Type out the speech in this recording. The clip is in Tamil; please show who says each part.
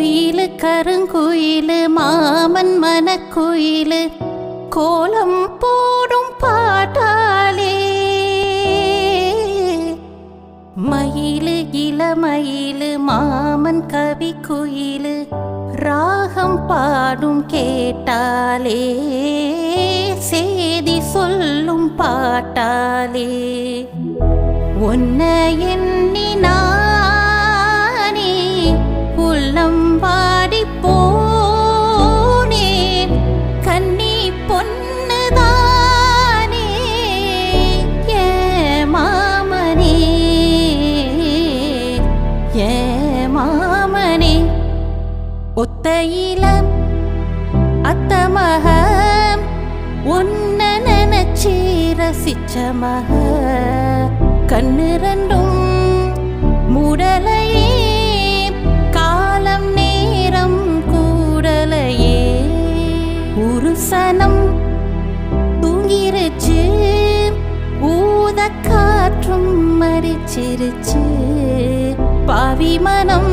Speaker 1: குயிலு கருங்குயிலு மாமன் மனக்குயிலு கோலம் போடும் பாட்டாலே மயிலு இளமயிலு மாமன் கவி குயிலு ராகம் பாடும் கேட்டாலே சேதி சொல்லும் பாட்டாலே ஒன்ன எண்ணி நானே உள்ளம் வாடி போனேன் கன்னி பொன்னுதானே ஏ மாமனே ஏ மாமனே ஒத்தையில அத்த மகம் உன்ன நினைச்சி ரசிச்ச மக கண்ணு ரெண்டும் மூடலையே காலம் நேரம் கூடலையே ஒரு சனம் தூங்கிருச்சு ஊத காற்றும் மறிச்சிருச்சு பாவி மனம்